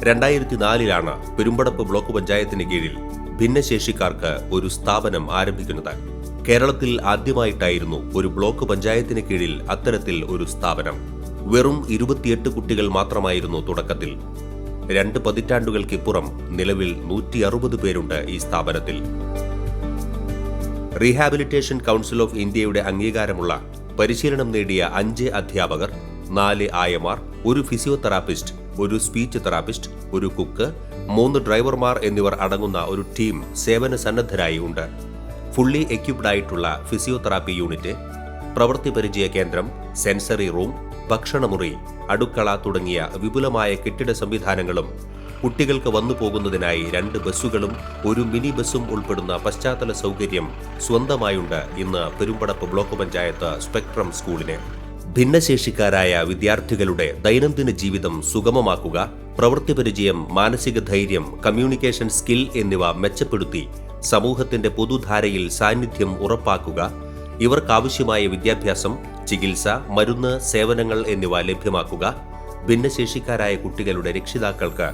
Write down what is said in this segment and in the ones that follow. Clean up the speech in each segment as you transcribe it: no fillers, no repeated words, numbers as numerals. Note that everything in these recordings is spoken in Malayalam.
2004 പെരുമ്പടപ്പ് ബ്ലോക്ക് പഞ്ചായത്തിന് കീഴിൽ ഭിന്നശേഷിക്കാർക്ക് ഒരു സ്ഥാപനം ആരംഭിക്കുന്നത്. കേരളത്തിൽ ആദ്യമായിട്ടായിരുന്നു ഒരു ബ്ലോക്ക് പഞ്ചായത്തിന് കീഴിൽ അത്തരത്തിൽ ഒരു സ്ഥാപനം. വെറും 28 കുട്ടികൾ മാത്രമായിരുന്നു തുടക്കത്തിൽ. 2 പതിറ്റാണ്ടുകൾക്കിപ്പുറം നിലവിൽ 160 പേരുണ്ട് ഈ സ്ഥാപനത്തിൽ. റീഹാബിലിറ്റേഷൻ കൗൺസിൽ ഓഫ് ഇന്ത്യയുടെ അംഗീകാരമുള്ള പരിശീലനം നേടിയ 5 അധ്യാപകർ, 4 ആയമാർ, 1 ഫിസിയോതെറാപ്പിസ്റ്റ്, 1 സ്പീച്ച് തെറാപ്പിസ്റ്റ്, 1 കുക്ക്, 3 ഡ്രൈവർമാർ എന്നിവർ അടങ്ങുന്ന ഒരു ടീം സേവന സന്നദ്ധരായി ഉണ്ട്. ഫുള്ളി എക്യുപ്ഡ് ആയിട്ടുള്ള ഫിസിയോതെറാപ്പി യൂണിറ്റ്, പ്രവൃത്തി പരിചയ കേന്ദ്രം, സെൻസറി റൂം, ഭക്ഷണമുറി, അടുക്കള തുടങ്ങിയ വിപുലമായ കെട്ടിട സംവിധാനങ്ങളും കുട്ടികൾക്ക് വന്നു പോകുന്നതിനായി 2 ബസ്സുകളും 1 മിനി ബസ്സും ഉൾപ്പെടുന്ന പശ്ചാത്തല സൗകര്യം സ്വന്തമായുണ്ട് ഇന്ന് പെരുമ്പടപ്പ് ബ്ലോക്ക് പഞ്ചായത്ത് സ്പെക്ട്രം സ്കൂളിന്. ഭിന്നശേഷിക്കാരായ വിദ്യാർത്ഥികളുടെ ദൈനംദിന ജീവിതം സുഗമമാക്കുക, പ്രവൃത്തി പരിചയം, മാനസിക ധൈര്യം, കമ്മ്യൂണിക്കേഷൻ സ്കിൽ എന്നിവ മെച്ചപ്പെടുത്തി സമൂഹത്തിന്റെ പൊതുധാരയിൽ സാന്നിധ്യം ഉറപ്പാക്കുക, ഇവർക്കാവശ്യമായ വിദ്യാഭ്യാസം, ചികിത്സ, മരുന്ന്, സേവനങ്ങൾ എന്നിവ ലഭ്യമാക്കുക, ഭിന്നശേഷിക്കാരായ കുട്ടികളുടെ രക്ഷിതാക്കൾക്ക്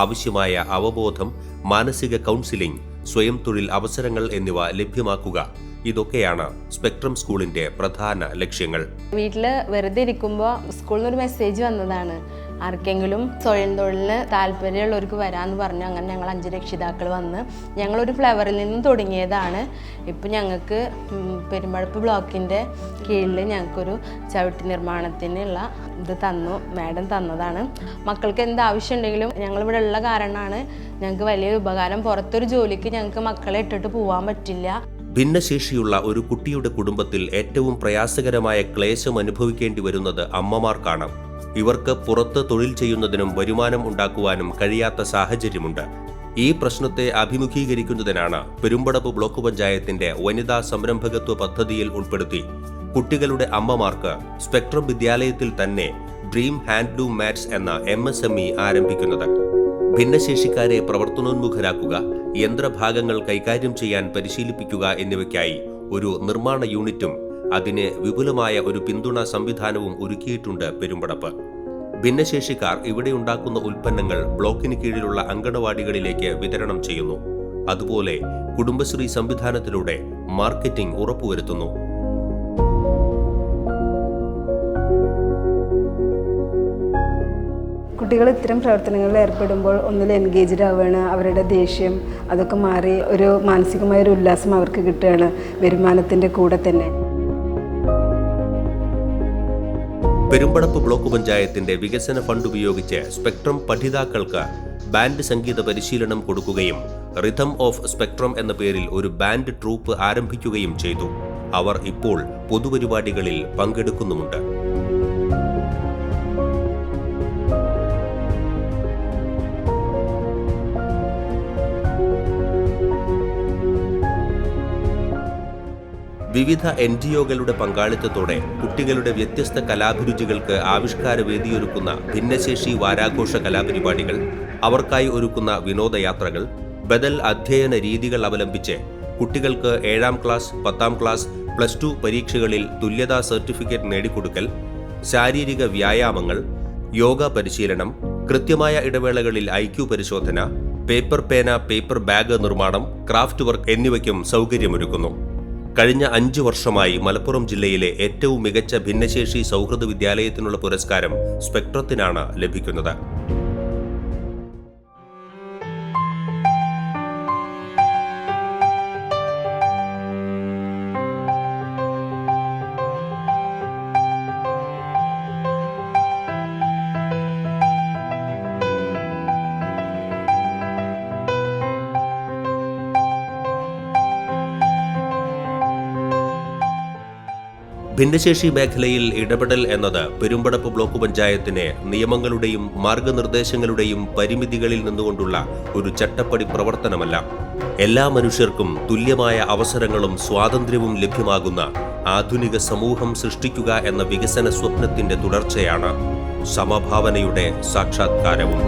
ആവശ്യമായ അവബോധം, മാനസിക കൗൺസിലിംഗ്, സ്വയം തൊഴിൽ അവസരങ്ങൾ എന്നിവ ലഭ്യമാക്കുക. ഇതൊക്കെയാണ് സ്പെക്ട്രം സ്കൂളിന്റെ പ്രധാന ലക്ഷ്യങ്ങൾ. വീട്ടില് വെറുതെ ഇരിക്കുമ്പോൾ സ്കൂളിൽ നിന്ന് ഒരു മെസ്സേജ് വന്നതാണ്, ആർക്കെങ്കിലും സ്വയം തൊഴിലിന് താല്പര്യമുള്ളവർക്ക് വരാമെന്ന് പറഞ്ഞു. അങ്ങനെ ഞങ്ങൾ 5 രക്ഷിതാക്കൾ വന്ന് ഞങ്ങളൊരു ഫ്ലവറിൽ നിന്നും തുടങ്ങിയതാണ്. ഇപ്പം ഞങ്ങൾക്ക് പെരുമ്പടപ്പ് ബ്ലോക്കിൻ്റെ കീഴിൽ ഞങ്ങൾക്കൊരു ചവിട്ടി നിർമ്മാണത്തിനുള്ള ഇത് തന്നു, മാഡം തന്നതാണ്. മക്കൾക്ക് എന്ത് ആവശ്യമുണ്ടെങ്കിലും ഞങ്ങളിവിടെ ഉള്ള കാരണമാണ് ഞങ്ങൾക്ക് വലിയൊരു ഉപകാരം. പുറത്തൊരു ജോലിക്ക് ഞങ്ങൾക്ക് മക്കളെ ഇട്ടിട്ട് പോകാൻ പറ്റില്ല. ഭിന്നശേഷിയുള്ള ഒരു കുട്ടിയുടെ കുടുംബത്തിൽ ഏറ്റവും പ്രയാസകരമായ ക്ലേശം അനുഭവിക്കേണ്ടി വരുന്നത് അമ്മമാർക്കാണ്. ഇവർക്ക് പുറത്ത് തൊഴിൽ ചെയ്യുന്നതിനും വരുമാനം ഉണ്ടാക്കുവാനും കഴിയാത്ത സാഹചര്യമുണ്ട്. ഈ പ്രശ്നത്തെ അഭിമുഖീകരിക്കുന്നതിനാണ് പെരുമ്പടപ്പ് ബ്ലോക്ക് പഞ്ചായത്തിന്റെ വനിതാ സംരംഭകത്വ പദ്ധതിയിൽ ഉൾപ്പെടുത്തി കുട്ടികളുടെ അമ്മമാർക്ക് സ്പെക്ട്രം വിദ്യാലയത്തിൽ തന്നെ ഡ്രീം ഹാൻഡ്ലൂം മാറ്റ്സ് എന്ന MSME ആരംഭിക്കുന്നത്. ഭിന്നശേഷിക്കാരെ പ്രവർത്തനോന്മുഖരാക്കുക, യന്ത്രഭാഗങ്ങൾ കൈകാര്യം ചെയ്യാൻ പരിശീലിപ്പിക്കുക എന്നിവയ്ക്കായി ഒരു നിർമ്മാണ യൂണിറ്റും അതിന് വിപുലമായ ഒരു പിന്തുണ സംവിധാനവും ഒരുക്കിയിട്ടുണ്ട് പെരുമ്പടപ്പ്. ഭിന്നശേഷിക്കാർ ഇവിടെ ഉണ്ടാക്കുന്ന ഉൽപ്പന്നങ്ങൾ ബ്ലോക്കിന് കീഴിലുള്ള അങ്കണവാടികളിലേക്ക് വിതരണം ചെയ്യുന്നു. അതുപോലെ കുടുംബശ്രീ സംവിധാനത്തിലൂടെ മാർക്കറ്റിംഗ് ഉറപ്പുവരുത്തുന്നു. കുട്ടികൾ ഇത്തരം പ്രവർത്തനങ്ങളിൽ ഏർപ്പെടുമ്പോൾ ഒന്നിൽ എൻഗേജ്ഡ് ആവുകയാണ്. അവരുടെ ദേഷ്യം അതൊക്കെ മാറി ഒരു മാനസികമായൊരു ഉല്ലാസം അവർക്ക് കിട്ടുകയാണ് വരുമാനത്തിൻ്റെ കൂടെ തന്നെ. പെരുമ്പടപ്പ് ബ്ലോക്ക് പഞ്ചായത്തിന്റെ വികസന ഫണ്ട് ഉപയോഗിച്ച് സ്പെക്ട്രം പഠിതാക്കൾക്ക് ബാൻഡ് സംഗീത പരിശീലനം കൊടുക്കുകയും റിഥം ഓഫ് സ്പെക്ട്രം എന്ന പേരിൽ ഒരു ബാൻഡ് ട്രൂപ്പ് ആരംഭിക്കുകയും ചെയ്തു. അവർ ഇപ്പോൾ പൊതുപരിപാടികളിൽ പങ്കെടുക്കുന്നുമുണ്ട്. വിവിധ NGOകളുടെ പങ്കാളിത്തത്തോടെ കുട്ടികളുടെ വ്യത്യസ്ത കലാഭിരുചികൾക്ക് ആവിഷ്കാര വേദിയൊരുക്കുന്ന ഭിന്നശേഷി വാരാഘോഷ കലാപരിപാടികൾ, അവർക്കായി ഒരുക്കുന്ന വിനോദയാത്രകൾ, ബദൽ അധ്യയന രീതികൾ അവലംബിച്ച് കുട്ടികൾക്ക് 7ാം ക്ലാസ്, 10ാം ക്ലാസ്, +2 പരീക്ഷകളിൽ തുല്യതാ സർട്ടിഫിക്കറ്റ് നേടിക്കൊടുക്കൽ, ശാരീരിക വ്യായാമങ്ങൾ, യോഗ പരിശീലനം, കൃത്യമായ ഇടവേളകളിൽ IQ പരിശോധന, പേപ്പർ പേന, പേപ്പർ ബാഗ് നിർമ്മാണം, ക്രാഫ്റ്റ് വർക്ക് എന്നിവയ്ക്കും സൗകര്യമൊരുക്കുന്നു. കഴിഞ്ഞ 5 വർഷമായി മലപ്പുറം ജില്ലയിലെ ഏറ്റവും മികച്ച ഭിന്നശേഷി സൗഹൃദ വിദ്യാലയത്തിനുള്ള പുരസ്കാരം സ്പെക്ട്രത്തിനാണ് ലഭിക്കുന്നത്. ഭിന്നശേഷി മേഖലയിൽ ഇടപെടൽ എന്നത് പെരുമ്പടപ്പ് ബ്ലോക്ക് പഞ്ചായത്തിന് നിയമങ്ങളുടെയും മാർഗനിർദ്ദേശങ്ങളുടെയും പരിമിതികളിൽ നിന്നുകൊണ്ടുള്ള ഒരു ചട്ടപ്പടി പ്രവർത്തനമല്ല. എല്ലാ മനുഷ്യർക്കും തുല്യമായ അവസരങ്ങളും സ്വാതന്ത്ര്യവും ലഭ്യമാകുന്ന ആധുനിക സമൂഹം സൃഷ്ടിക്കുക എന്ന വികസന സ്വപ്നത്തിന്റെ തുടർച്ചയാണ് സമഭാവനയുടെ സാക്ഷാത്കാരവും.